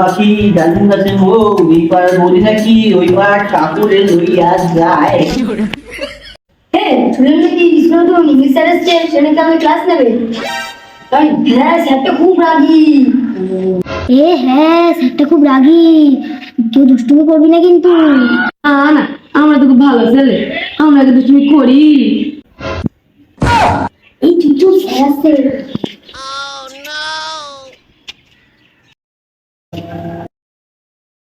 পাখি ডালিম গাছে মো এই পার বলি নাকি ওই পার ঠাকুরে লইয়া যায়। শুনলাম নাকি স্কুলে তো ইংলিশ স্যার এসছে, সে নাকি আমাকে ক্লাস নেবে। হ্যাঁ, স্যারটা খুব রাগী। হ্যাঁ, স্যারটা খুব রাগী, কেউ দুষ্টুমি করবি না কিন্তু। না, আমরা তো খুব ভালো ছেলে, আমরা কিন্তু দুষ্টুমি করি। এই তুই চুপ, স্যার আসছে।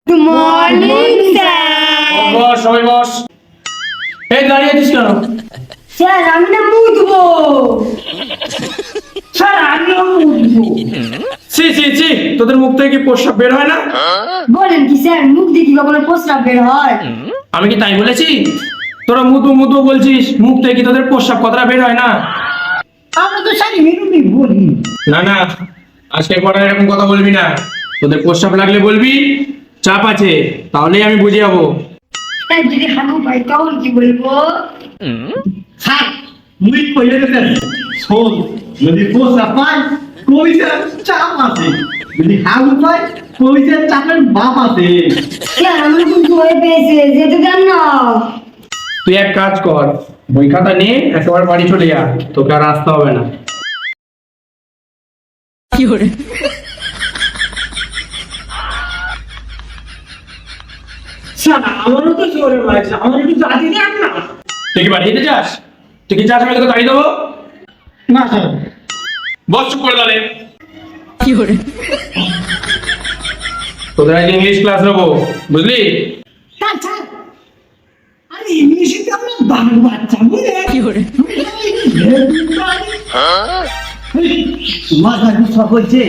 Good morning sir. বস, সবাই বস। এই দাঁড়িয়ে আছিস কেন? স্যার আমি না মুতবো। স্যার আমিও মুতবো। ছি ছি ছি, তোদের মুখ থেকে কি প্রস্রাব বের হয় না? বলেন কি স্যার, মুখ দিয়ে কি কখনো প্রস্রাব বের হয়? আমি কি তাই বলেছি? তোরা মুতবো মুতবো বলছিস, মুখ থেকে কি তোদের প্রস্রাব কথাটা বের হয় না? আমরা তো স্যার এরকমই বলি। না না, আজকে পরে এরকম কথা বলবি না। তোদের প্রস্রাব লাগলে বলবি, চাপ আছে, তাহলেই আমি বুঝে যাবো। স্যার যদি হাগু পাই তখন কি বলবো? স্যার মুই কইলে দেন শোন, যদি পোষা পায় কইছে চাপ আছে, যদি হাগু পায় কইছে চাপের বাপ আছে। স্যার আমার খুব ভয় পেয়েছে, যেতে দেন না। তুই এক কাজ কর, বই খাতা নিয়ে একেবারে বাড়ি চলে যা, তোকে আর আসতে হবে না। স্যার আমারও তো জোরে লাগছে, আমার একটু জাতি দেন না। তুই কি বাড়ি যেতে চাস? তুই কি চাস আমি তোকে গাড়ি দেবো? না স্যার। বস চুপ করে দাঁড়ে। তোদের আজ ইংলিশ ক্লাস নেবো, বুঝলি? স্যার স্যার, আরে ইংলিশে তো আমরা বাংলা বাচ্চা বুঝলে কি করে মাথা গুছা হচ্ছে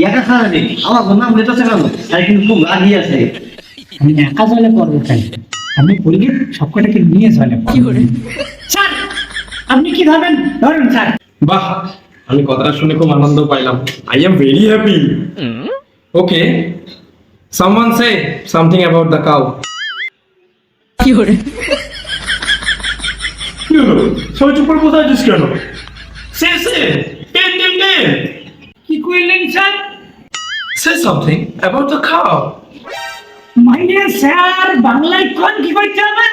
একা খাওয়া নেই, আমার নাম লেটা শেখানো তাই কিন্তু খুব রাগি আছে। আমি একা চলে পড়বো কেন, আমি বলি সব কটাকে নিয়ে চলে কি করে। স্যার আপনি কি ধরবেন ধরুন স্যার। বাহ, আমি কথাটা শুনে খুব আনন্দ পাইলাম। I am very happy. Okay, someone say something about the cow. কি হলো? সবাই চুপ করে বসে আছিস কেন? সে টেন টেন টেন। কি কইলেন sir? Say something about the cow. মানে স্যার বাংলায় কোন কি করতে হবে?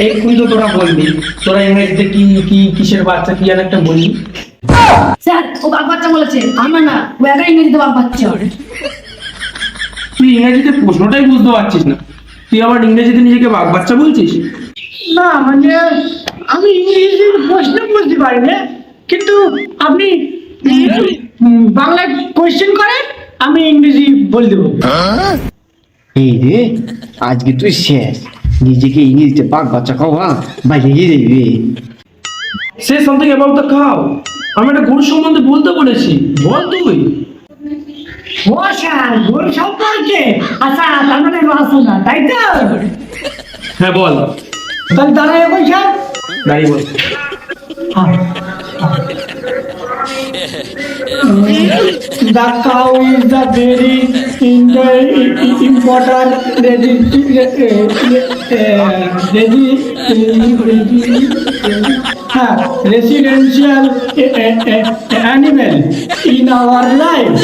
এক্ষুনি তো তোরা বলবি, তোরা ইংরেজিতে কি কি কিসের বাচ্চা কি আর একটা বললি। স্যার ও বাপ বাচ্চা বলেছে, আমরা না, ও একা ইংরেজিতে বাপ বাচ্চা। তুই ইংরেজিতে প্রশ্নটাই বুঝতে পারছিস না, তুই আবার ইংরেজিতে নিজেকে বাঘ বাচ্চা বলছিস? না মানে আমি ইংরেজি প্রশ্ন বুঝতে পারি না, কিন্তু আপনি বাংলায় কোয়েশ্চেন করেন, আমি ইংরেজি বলে দেবো। এই রে আজকে তুই শেষ, নিজেকে ইংরেজিতে বাঘ বাচ্চা খাওয়া বাইরে গিয়ে দেখবি। Say something about the cow, আমি একটা গরু সম্বন্ধে বলতে বলেছি, বল তুই। ও স্যার গরু সম্পর্কে, আচ্ছা তার মানে রসনা তাই তো? হ্যাঁ বল, তাহলে দাঁড়ায় কই স্যার? দাঁড়িয়ে বল। The cow is the very important residential animal in our life.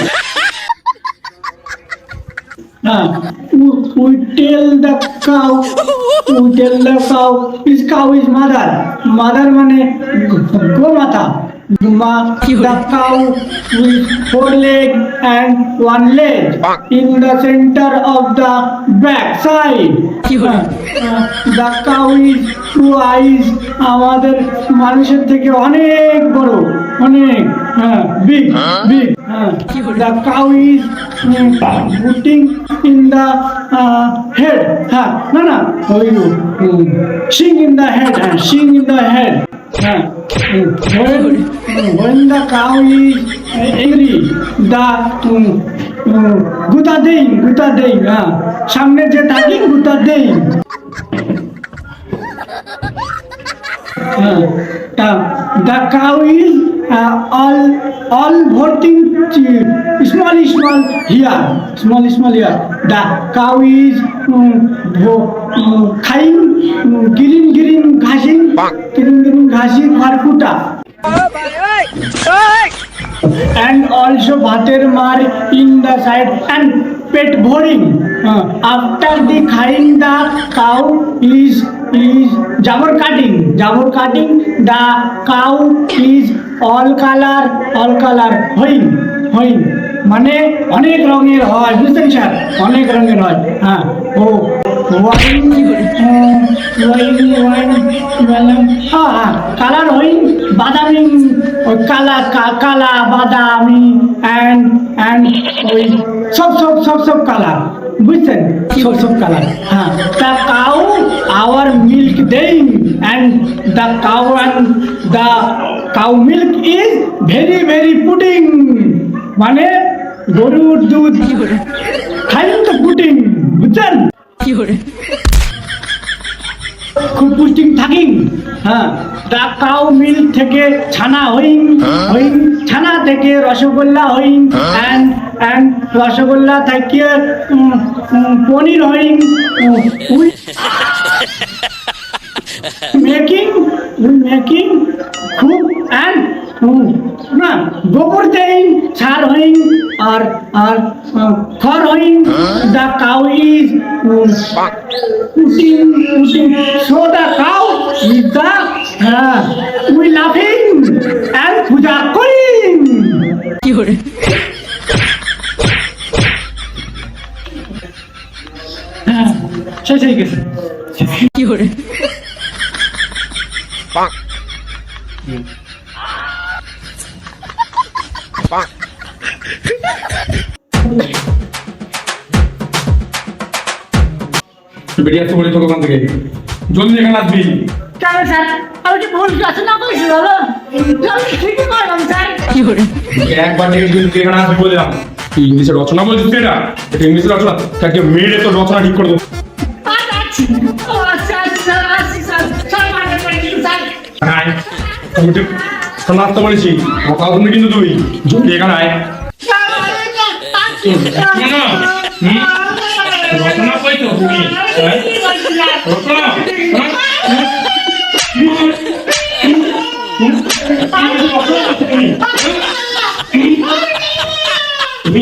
We tell the cow is mother. Mother মানে গোমাতা। The cow with 4 legs and 1 leg in the center of the back side. The cow is 2 eyes. আমাদের মানুষের থেকে অনেক বড়, অনেক big. The cow is putting in the head. না ওই sing in the head. Sing in the head. When the cow is angry, the গুতা দেই সামনে যে থাকি গুতা দেই। The cow is all voting small here. The cow is Khaing green ঘাসিং খারকুটা। and also bhater mar in the side and pet boring. After the khaing the cow is jabber cutting the cow is all color হইং মানে অনেক রঙের হয়, বুঝছেন sir, অনেক রঙের হয়। হ্যাঁ, ও wine colour হইং বাদামি, কালা বাদামি অ্যান্ড ওই সব কালার, বুঝছেন, সব কালার। হ্যাঁ, দ্য কাউ আওয়ার মিল্ক দেইং and the cow milk is very pudding, মানে গরুর দুধ খাইন তো পুডিং, বুঝছেন, খুব পুষ্টিং থাকিং। হ্যাঁ, দ্য কাউ মিল্ক থেকে ছানা হইং ছানা থেকে রসগোল্লা হইং অ্যান্ড রসগোল্লা থেকে পনির হইং, মেকিং খুব অ্যান্ড না গোবর দেইং সার হইং আর খড় হইং। The cow is putting so the cow is the we লাফিং অ্যান্ড পূজা করিং। হ্যাঁ, শেষ হয়ে গেছে। বেরিয়ে আসতে বলি তোকে ওখান থেকে, জলদি এখানে আসবি। কেন স্যার, আমি কি ভুল ক্লাসে না করেছি বলো? আমি ঠিকই করলাম স্যার। একবার থেকে তুই এখানে আসবি বললাম। তুই ইংলিশে রচনা বলছিস, এটা ইংলিশে রচনা, তাকে মেরে তোর রচনা ঠিক করে দেবো। নাচতে বলেছি কথা কিন্তু তুই জলদি এখানে আয়। রচনা কইতো তুমি রচনা তুমি